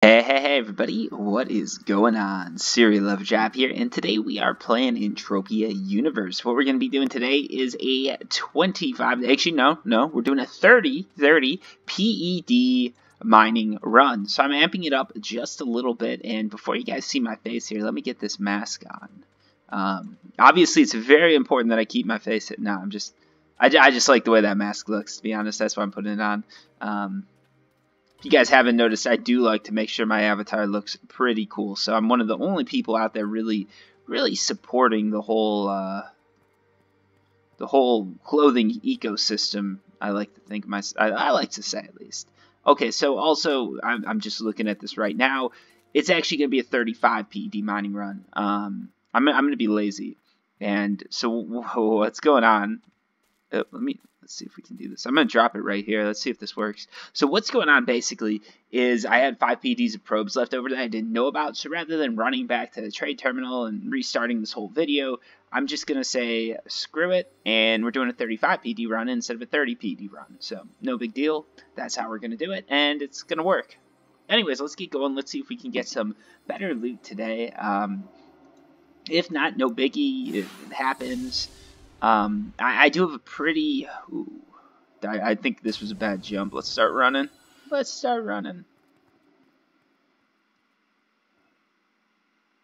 Hey everybody, what is going on? CerealOverdrive here, and today we are playing Entropia Universe. What we're going to be doing today is a 25, actually no, we're doing a 30 PED mining run. So I'm amping it up just a little bit, and before you guys see my face here, let me get this mask on. Obviously it's very important that I keep my face, I just like the way that mask looks, to be honest. That's why I'm putting it on. If you guys haven't noticed, I do like to make sure my avatar looks pretty cool. So I'm one of the only people out there really supporting the whole clothing ecosystem. I like to think I like to say, at least. Okay, so also I'm just looking at this right now. It's actually going to be a 35 PED mining run. I'm going to be lazy, and so what's going on? Let's see if we can do this. I'm going to drop it right here. Let's see if this works. So what's going on basically is I had 5 PEDs of probes left over that I didn't know about. So rather than running back to the trade terminal and restarting this whole video, I'm just going to say screw it. And we're doing a 35 PED run instead of a 30 PED run. So no big deal. That's how we're going to do it. And it's going to work. Anyways, let's get going. Let's see if we can get some better loot today. If not, no biggie. If it happens. I do have a pretty... Ooh, I think this was a bad jump. Let's start running.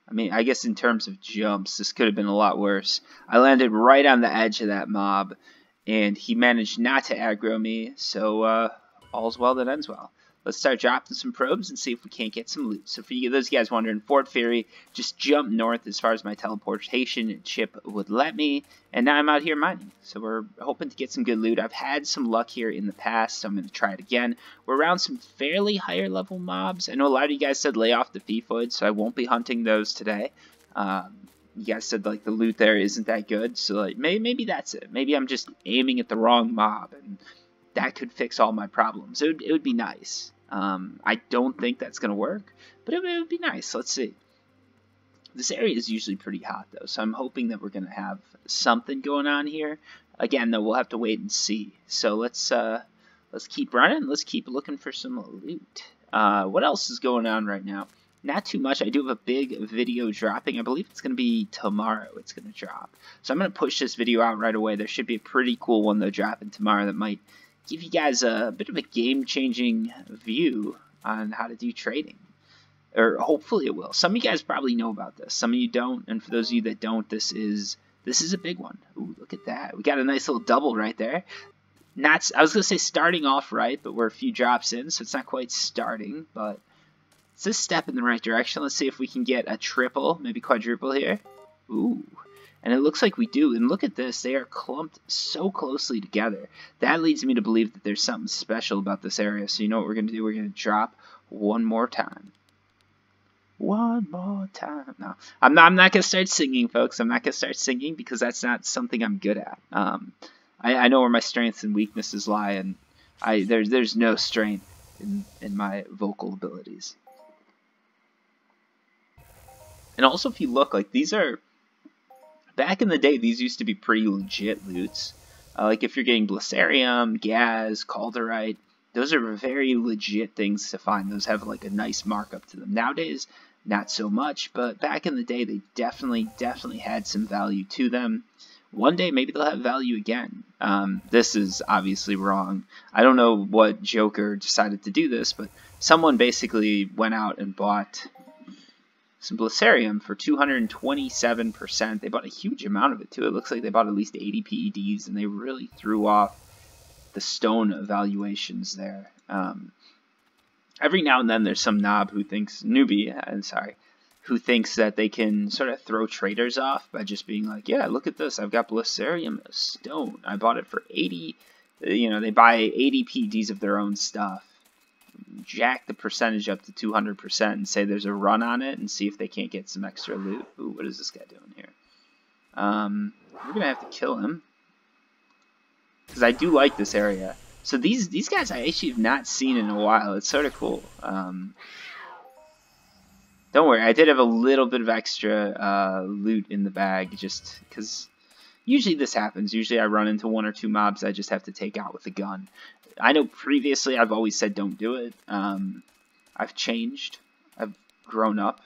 I mean, I guess in terms of jumps, this could have been a lot worse. I landed right on the edge of that mob, and he managed not to aggro me, so all's well that ends well. Let's start dropping some probes and see if we can't get some loot. So for you, those guys wondering, Fort Fury, just jump north as far as my teleportation chip would let me, and now I'm out here mining. So we're hoping to get some good loot. I've had some luck here in the past, so I'm going to try it again. We're around some fairly higher level mobs. I know a lot of you guys said lay off the Fifoid, so I won't be hunting those today. You guys said like the loot there isn't that good, so like maybe that's it. Maybe I'm just aiming at the wrong mob, and that could fix all my problems. It would be nice. I don't think that's going to work, but it would be nice. Let's see. This area is usually pretty hot, though, so I'm hoping that we're going to have something going on here. Again, though, we'll have to wait and see. So let's keep running. Let's keep looking for some loot. What else is going on right now? Not too much. I do have a big video dropping. I believe it's going to be tomorrow it's going to drop. So I'm going to push this video out right away. There should be a pretty cool one, though, dropping tomorrow that might give you guys a bit of a game-changing view on how to do trading. Or hopefully it will. Some of you guys probably know about this. Some of you don't. And for those of you that don't, this is a big one. Ooh, look at that. We got a nice little double right there. I was going to say starting off right, but we're a few drops in, so it's not quite starting. But it's a step in the right direction. Let's see if we can get a triple, maybe quadruple here. Ooh. And it looks like we do. And look at this. They are clumped so closely together. That leads me to believe that there's something special about this area. So you know what we're going to do? We're going to drop one more time. One more time. No, I'm not going to start singing, folks. I'm not going to start singing because that's not something I'm good at. I know where my strengths and weaknesses lie, and there's no strength in my vocal abilities. And also, if you look, like these are... Back in the day, these used to be pretty legit loots. Like if you're getting Blissarium, Gaz, Calderite, those are very legit things to find. Those have like a nice markup to them. Nowadays, not so much, but back in the day, they definitely had some value to them. One day, maybe they'll have value again. This is obviously wrong. I don't know what Joker decided to do this, but someone basically went out and bought some Blissarium for 227%. They bought a huge amount of it too. It looks like they bought at least 80 PEDs, and they really threw off the stone evaluations there. Every now and then there's some knob who thinks, who thinks that they can sort of throw traders off by just being like, yeah, look at this. I've got Blissarium stone. I bought it for 80. You know, they buy 80 PEDs of their own stuff. Jack the percentage up to 200% and say there's a run on it and see if they can't get some extra loot. Ooh, what is this guy doing here? We're gonna have to kill him because I do like this area. So these guys I actually have not seen in a while. It's sort of cool. Don't worry, I did have a little bit of extra loot in the bag just because usually this happens. Usually I run into one or two mobs I just have to take out with a gun. I know previously I've always said don't do it. I've changed. I've grown up.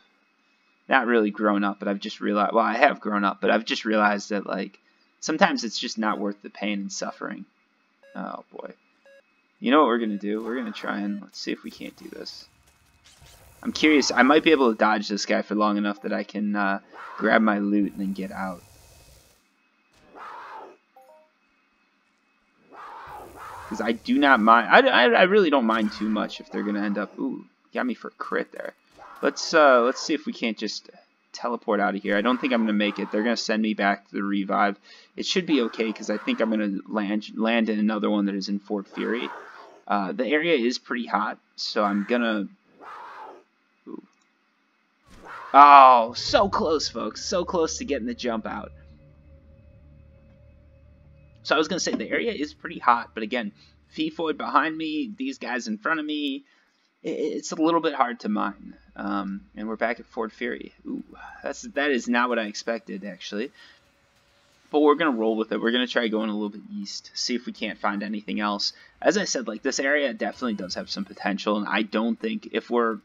Not really grown up, but I've just realized, well, I have grown up, but I've just realized that, like, sometimes it's just not worth the pain and suffering. Oh, boy. You know what we're going to do? We're going to try and, let's see if we can't do this. I'm curious, I might be able to dodge this guy for long enough that I can grab my loot and then get out. Because I do not mind, I really don't mind too much if they're going to end up, ooh, got me for a crit there. Let's see if we can't just teleport out of here. I don't think I'm going to make it. They're going to send me back to the revive. It should be okay because I think I'm going to land in another one that is in Fort Fury. The area is pretty hot, so I'm going to... Oh, so close, folks. So close to getting the jump out. So I was going to say, the area is pretty hot, but again, Feefoid behind me, these guys in front of me, it's a little bit hard to mine. And we're back at Fort Fury. Ooh, that is not what I expected, actually. But we're going to roll with it. We're going to try going a little bit east, see if we can't find anything else. As I said, like, this area definitely does have some potential, and I don't think if we're...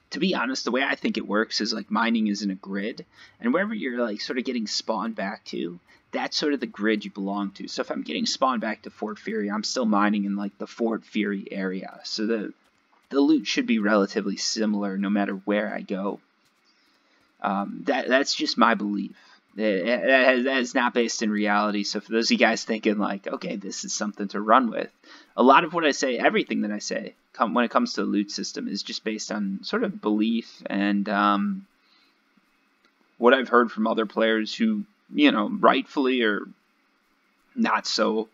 To be honest, the way I think it works is, like, mining is in a grid, and wherever you're, like, sort of getting spawned back to, that's sort of the grid you belong to. So if I'm getting spawned back to Fort Fury, I'm still mining in, like, the Fort Fury area. So the loot should be relatively similar no matter where I go. That's just my belief. That is not based in reality. So for those of you guys thinking, like, okay, this is something to run with, a lot of what I say, everything that I say, when it comes to the loot system is just based on sort of belief and what I've heard from other players who, you know, rightfully or not so,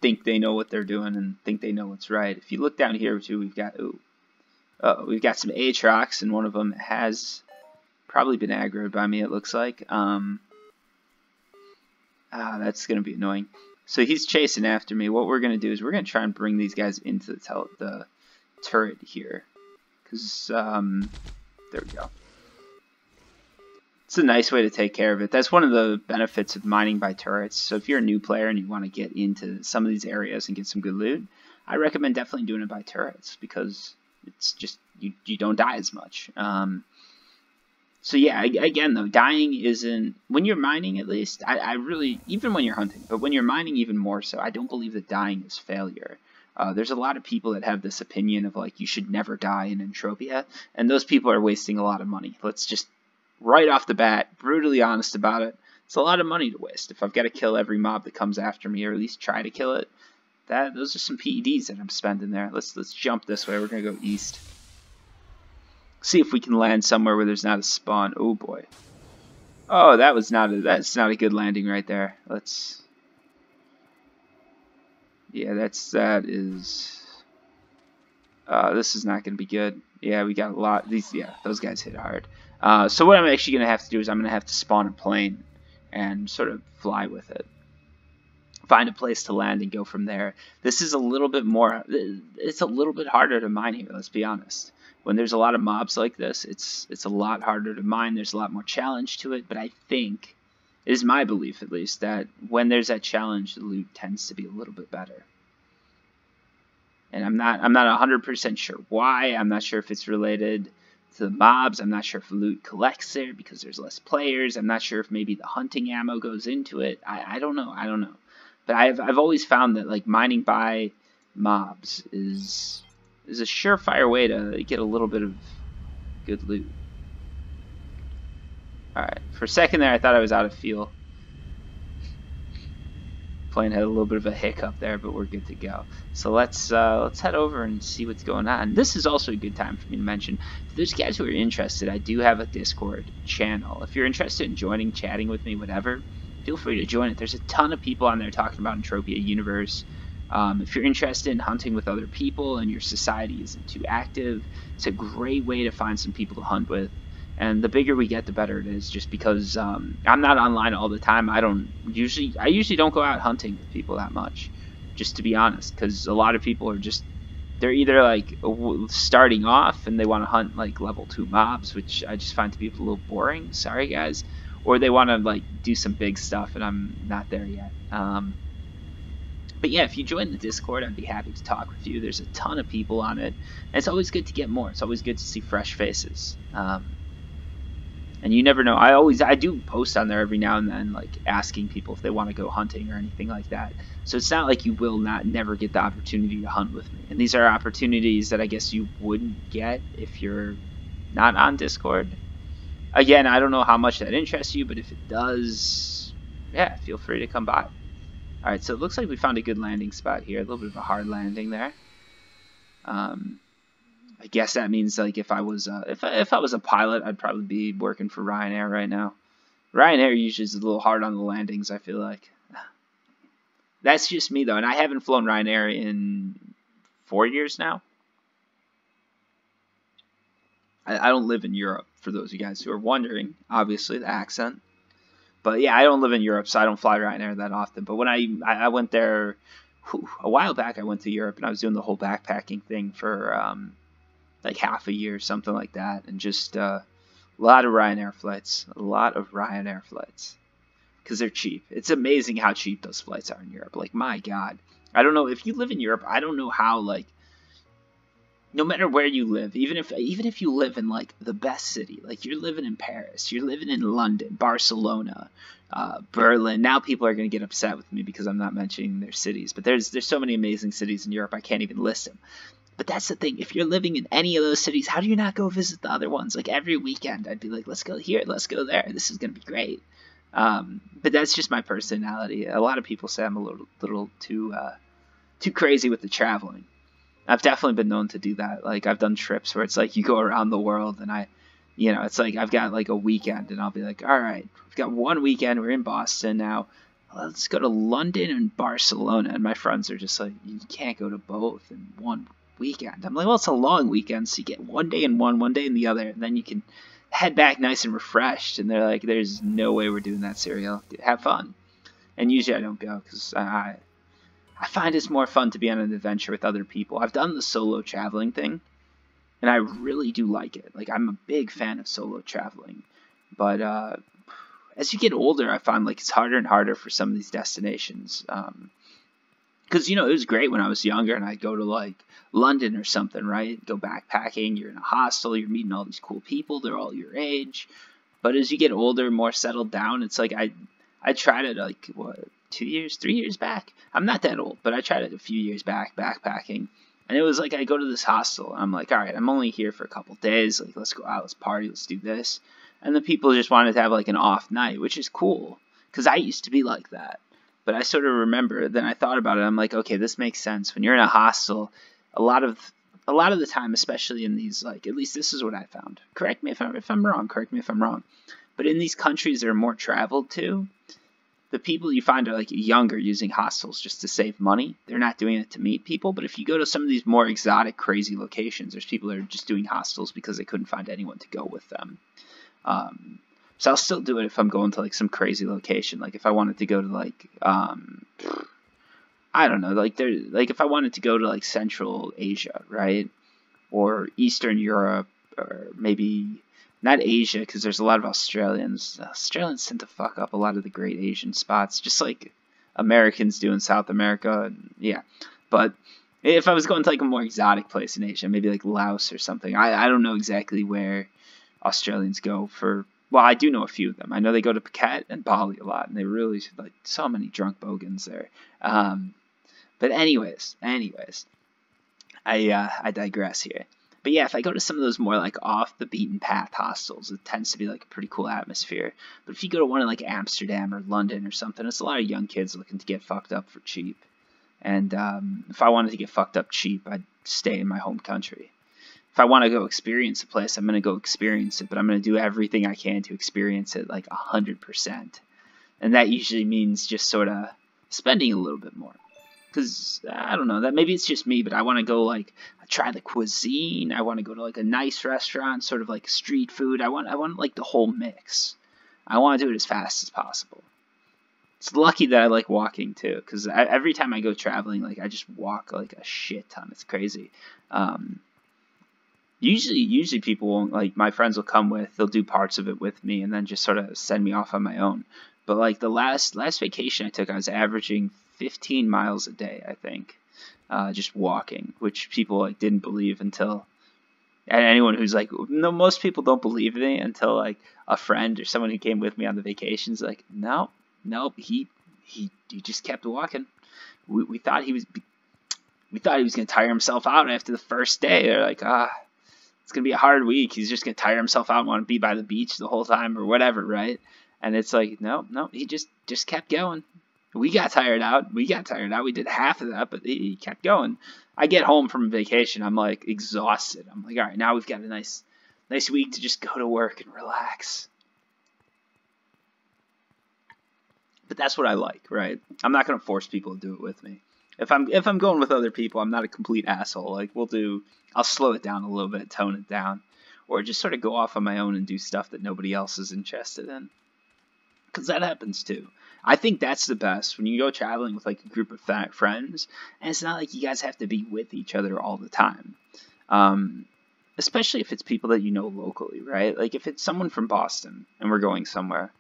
think they know what they're doing and think they know what's right. If you look down here too, we've got we've got some Aatrox, and one of them has probably been aggroed by me, it looks like. That's going to be annoying. So he's chasing after me. What we're going to do is we're going to try and bring these guys into the turret here. Because, there we go. It's a nice way to take care of it. That's one of the benefits of mining by turrets. So if you're a new player and you want to get into some of these areas and get some good loot, I recommend definitely doing it by turrets. Because it's just, you don't die as much. So yeah, again though, dying isn't, when you're mining at least, I really, even when you're hunting, but when you're mining even more so, I don't believe that dying is failure. There's a lot of people that have this opinion of like, you should never die in Entropia, and those people are wasting a lot of money. Let's just, right off the bat, brutally honest about it, it's a lot of money to waste. If I've got to kill every mob that comes after me, or at least try to kill it, those are some PEDs that I'm spending there. Let's jump this way, we're going to go east. See if we can land somewhere where there's not a spawn. Oh boy. Oh, that's not a good landing right there. Yeah, this is not going to be good. Yeah, we got a lot. Those guys hit hard. So what I'm actually going to have to do is I'm going to have to spawn a plane and sort of fly with it. Find a place to land and go from there. This is a little bit more, it's a little bit harder to mine here, let's be honest. When there's a lot of mobs like this, it's a lot harder to mine. There's a lot more challenge to it, but I think, it is my belief at least, that when there's that challenge, the loot tends to be a little bit better. And I'm not 100% sure why. I'm not sure if it's related to the mobs. I'm not sure if loot collects there because there's less players. I'm not sure if maybe the hunting ammo goes into it. I don't know. But I've always found that like mining by mobs is a surefire way to get a little bit of good loot. Alright, for a second there I thought I was out of fuel. Plane had a little bit of a hiccup there, but we're good to go. So let's head over and see what's going on. This is also a good time for me to mention, for those guys who are interested, I do have a Discord channel. If you're interested in joining, chatting with me, whatever, feel free to join it. There's a ton of people on there talking about Entropia Universe. If you're interested in hunting with other people and your society isn't too active, it's a great way to find some people to hunt with. And the bigger we get, the better it is, just because I'm not online all the time. I usually don't go out hunting with people that much, just to be honest, because a lot of people are just, they're either like starting off and they want to hunt like level 2 mobs, which I just find to be a little boring, sorry guys, or they want to like do some big stuff and I'm not there yet. But yeah, if you join the Discord, I'd be happy to talk with you. There's a ton of people on it, and it's always good to get more. It's always good to see fresh faces. And you never know. I do post on there every now and then, like asking people if they want to go hunting or anything like that. So it's not like you will never get the opportunity to hunt with me. And these are opportunities that I guess you wouldn't get if you're not on Discord. Again, I don't know how much that interests you, but if it does, yeah, feel free to come by. All right, so it looks like we found a good landing spot here. A little bit of a hard landing there. I guess that means like if I was a pilot, I'd probably be working for Ryanair right now. Ryanair usually is a little hard on the landings, I feel like. That's just me though, and I haven't flown Ryanair in 4 years now. I don't live in Europe, for those of you guys who are wondering. Obviously, the accent. But yeah, I don't live in Europe, so I don't fly Ryanair that often. But when I went there a while back, I went to Europe, and I was doing the whole backpacking thing for like half a year, something like that, and just a lot of Ryanair flights, because they're cheap. It's amazing how cheap those flights are in Europe. Like, my God, I don't know if you live in Europe. I don't know how, like, no matter where you live, even if you live in like the best city, like you're living in Paris, you're living in London, Barcelona, Berlin. Now people are going to get upset with me because I'm not mentioning their cities, but there's so many amazing cities in Europe I can't even list them. But that's the thing. If you're living in any of those cities, how do you not go visit the other ones? Like every weekend, I'd be like, let's go here, let's go there. This is going to be great. But that's just my personality. A lot of people say I'm a little too crazy with the traveling. I've definitely been known to do that. Like I've done trips where it's like you go around the world and it's like I've got like a weekend and I'll be like, all right, we've got one weekend. We're in Boston now. Let's go to London and Barcelona. And my friends are just like, you can't go to both in one weekend. I'm like, well, it's a long weekend, so you get one day in one day in the other, and then you can head back nice and refreshed. And they're like, there's no way we're doing that, Cereal. Have fun. And usually I don't go because I find it's more fun to be on an adventure with other people. I've done the solo traveling thing, and I really do like it. Like, I'm a big fan of solo traveling. But as you get older, I find like it's harder and harder for some of these destinations. Because, it was great when I was younger, and I'd go to like London or something, right? Go backpacking, you're in a hostel, you're meeting all these cool people, they're all your age. But as you get older, more settled down, it's like I tried it like, 2 years, 3 years back. I'm not that old, but I tried it a few years back, backpacking. And it was like I go to this hostel, and I'm like, all right, I'm only here for a couple days. Like, let's go out, let's party, let's do this. And the people just wanted to have like an off night, which is cool, because I used to be like that. But I sort of remember, then I thought about it, I'm like, okay, this makes sense. When you're in a hostel, a lot of the time, especially in these, like, at least this is what I found. Correct me if I'm wrong. But in these countries that are more traveled to, the people you find are like younger, using hostels just to save money. They're not doing it to meet people. But if you go to some of these more exotic, crazy locations, there's people that are just doing hostels because they couldn't find anyone to go with them. So I'll still do it if I'm going to like some crazy location. Like if I wanted to go to like, I don't know, like if I wanted to go to like Central Asia, right? Or Eastern Europe, or maybe not Asia, because there's a lot of Australians. Australians tend to fuck up a lot of the great Asian spots, just like Americans do in South America. And, yeah, but if I was going to like a more exotic place in Asia, maybe like Laos or something, I don't know exactly where Australians go for. Well, I do know a few of them. I know they go to Phuket and Bali a lot, and they really like so many drunk bogans there. But anyways, I digress here. But yeah, if I go to some of those more like off the beaten path hostels, it tends to be like a pretty cool atmosphere. But if you go to one in like Amsterdam or London or something, it's a lot of young kids looking to get fucked up for cheap. And if I wanted to get fucked up cheap, I'd stay in my home country. If I want to go experience a place, I'm going to go experience it, but I'm going to do everything I can to experience it like 100%. And that usually means just sort of spending a little bit more. Because, I don't know, that maybe it's just me, but I want to go, like, try the cuisine. I want to go to, like, a nice restaurant, sort of like street food. I want like, the whole mix. I want to do it as fast as possible. It's lucky that I like walking, too, because every time I go traveling, like, I just walk, like, a shit ton. It's crazy. Usually people won't, like, my friends will come with, they'll do parts of it with me, and then just sort of send me off on my own. But, like, the last vacation I took, I was averaging 15 miles a day, I think, just walking, which people like didn't believe until, and anyone who's like, no, most people don't believe me until like a friend or someone who came with me on the vacations like, no, he just kept walking. We thought he was going to tire himself out after the first day. They're like, it's going to be a hard week. He's just going to tire himself out and want to be by the beach the whole time or whatever, right? And it's like, no, he just kept going. We got tired out. We did half of that, but he kept going. I get home from vacation. I'm like exhausted. I'm like, all right, now we've got a nice week to just go to work and relax. But that's what I like, right? I'm not going to force people to do it with me. If I'm going with other people, I'm not a complete asshole. Like I'll slow it down a little bit, tone it down, or just sort of go off on my own and do stuff that nobody else is interested in. Because that happens too. I think that's the best when you go traveling with like a group of friends, and it's not like you guys have to be with each other all the time. Especially if it's people that you know locally, right? Like if it's someone from Boston and we're going somewhere.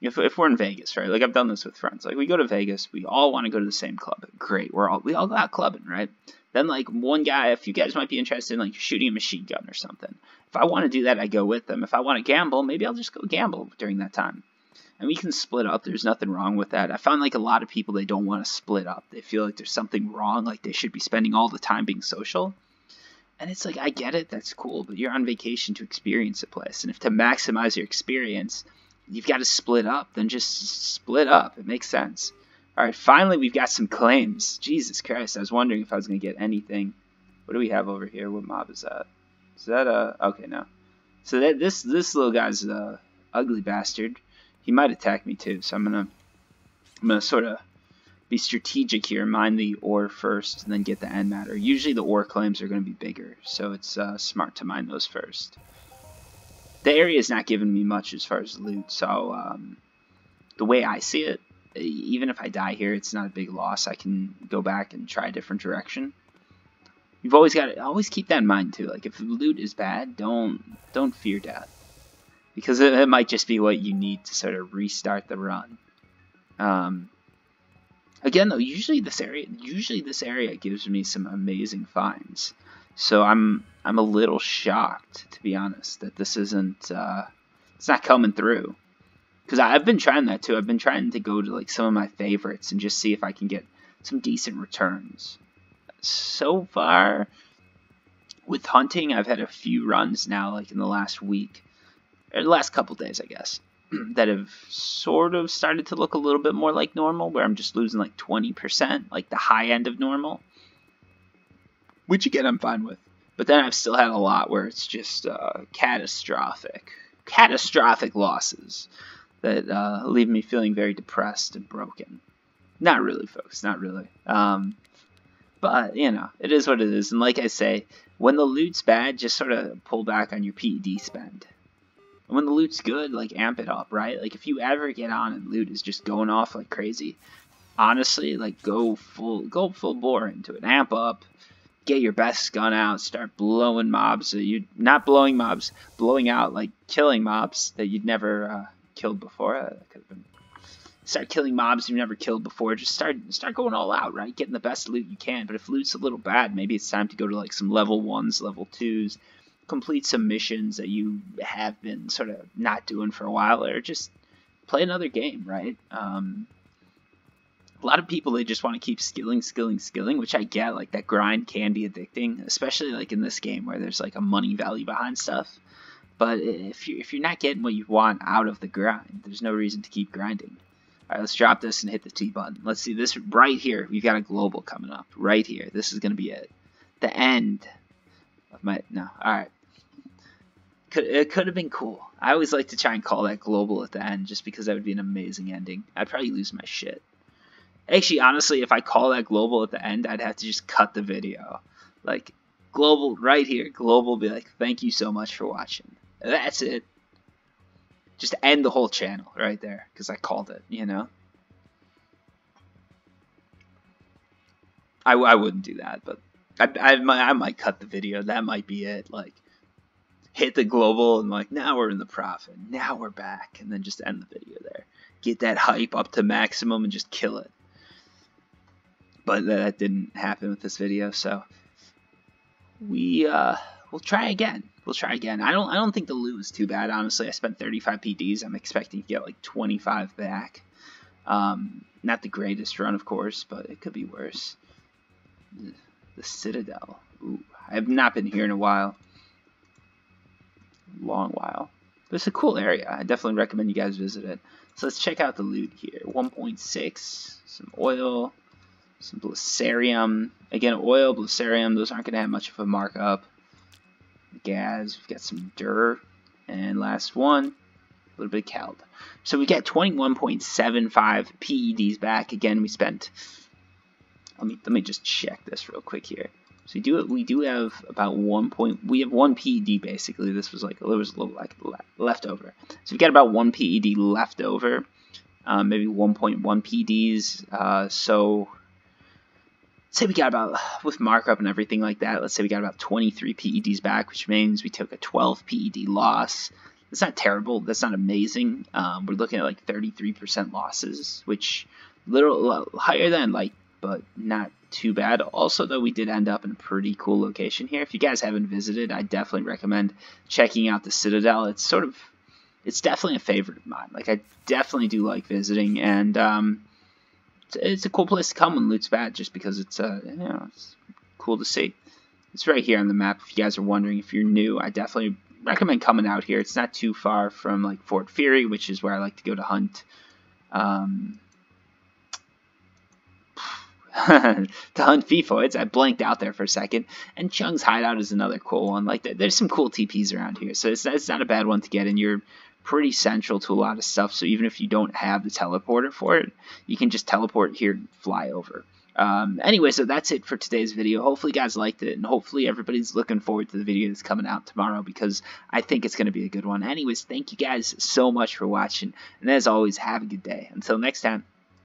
if we're in Vegas, right? Like I've done this with friends. Like we go to Vegas, we all want to go to the same club. Great, we all go out clubbing, right? Then like one guy, if you guys might be interested in like shooting a machine gun or something. If I want to do that, I go with them. If I want to gamble, maybe I'll just go gamble during that time. And we can split up. There's nothing wrong with that. I found like a lot of people, they don't want to split up. They feel like there's something wrong, like they should be spending all the time being social. And it's like, I get it, that's cool, but you're on vacation to experience a place. And if to maximize your experience, you've got to split up, then just split up. It makes sense. All right, finally we've got some claims. Jesus Christ, I was wondering if I was going to get anything. What do we have over here? What mob is that? Is that okay, no. So this little guy's a ugly bastard. He might attack me too, so I'm gonna sort of be strategic here, mine the ore first, and then get the end matter. Usually the ore claims are going to be bigger, so it's smart to mine those first. The area is not giving me much as far as loot, so the way I see it, even if I die here, it's not a big loss. I can go back and try a different direction. You've always got to always keep that in mind too. Like if loot is bad, don't fear death, because it might just be what you need to sort of restart the run. Again, though, usually this area gives me some amazing finds. So I'm a little shocked, to be honest, that this isn't it's not coming through. Because I've been trying that too. I've been trying to go to like some of my favorites and just see if I can get some decent returns. So far, with hunting, I've had a few runs now, like in the last week, or the last couple days, I guess, that have sort of started to look a little bit more like normal, where I'm just losing like 20%, like the high end of normal, which again I'm fine with. But then I've still had a lot where it's just catastrophic losses that leave me feeling very depressed and broken. Not really, folks, not really. But, you know, it is what it is. And like I say, when the loot's bad, just sort of pull back on your PED spend. And when the loot's good, like, amp it up, right? Like, if you ever get on and loot is just going off like crazy, honestly, like, go full bore into it. Amp up, get your best gun out, start blowing mobs. Not blowing mobs, blowing out, like, killing mobs that you'd never killed before. That could have been... Start killing mobs you've never killed before. Just start going all out, right? Getting the best loot you can. But if loot's a little bad, maybe it's time to go to like some level 1s, level 2s, complete some missions that you have been sort of not doing for a while, or just play another game, right? A lot of people, they just want to keep skilling, which I get. Like that grind can be addicting, especially like in this game where there's like a money value behind stuff. But if you're not getting what you want out of the grind, there's no reason to keep grinding. Alright, let's drop this and hit the T button. Let's see this right here. We've got a global coming up. Right here. This is going to be it. The end of my... No. Alright. It could have been cool. I always like to try and call that global at the end just because that would be an amazing ending. I'd probably lose my shit. Actually, honestly, if I call that global at the end, I'd have to just cut the video. Like, global right here. Global will be like, thank you so much for watching. That's it. Just end the whole channel right there, because I called it, you know? I wouldn't do that, but I might cut the video. That might be it. Like, hit the global and like, now we're in the profit. Now we're back. And then just end the video there. Get that hype up to maximum and just kill it. but that didn't happen with this video, so we'll try again. We'll try again. I don't think the loot was too bad, honestly. I spent 35 PDs. I'm expecting to get like 25 back. Not the greatest run, of course, but it could be worse. The Citadel. Ooh, I have not been here in a while. Long while. But it's a cool area. I definitely recommend you guys visit it. So let's check out the loot here. 1.6, some oil, some Blissarium. Again, oil, Blissarium, those aren't going to have much of a markup. Gas, we've got some dirt. And last one, a little bit of Calb. So we got 21.75 PEDs back. Again, we spent... Let me just check this real quick here. So we do have about 1 PED basically. This was like, it was a little like leftover. So we got about 1 PED left over, maybe 1.1 PEDs. So say we got about, with markup and everything like that, let's say we got about 23 PEDs back, which means we took a 12 PED loss. That's not terrible. That's not amazing. We're looking at like 33% losses, which little higher than like, but not too bad. Also, though, we did end up in a pretty cool location here. If you guys haven't visited, I definitely recommend checking out the Citadel. It's definitely a favorite of mine. Like, I definitely do like visiting, and it's a cool place to come when loot's bad, just because it's it's cool to see. It's right here on the map. If you guys are wondering, if you're new, I definitely recommend coming out here. It's not too far from like Fort Fury, which is where I like to go to hunt. To hunt Fifoids. I blanked out there for a second. And Chung's Hideout is another cool one. Like, there's some cool TPs around here, so it's not a bad one to get in. You're pretty central to a lot of stuff, so even if you don't have the teleporter for it, you can just teleport here and fly over. Anyway, so that's it for today's video. Hopefully you guys liked it, and hopefully everybody's looking forward to the video that's coming out tomorrow, because I think it's going to be a good one. Anyways, thank you guys so much for watching, and as always, have a good day. Until next time.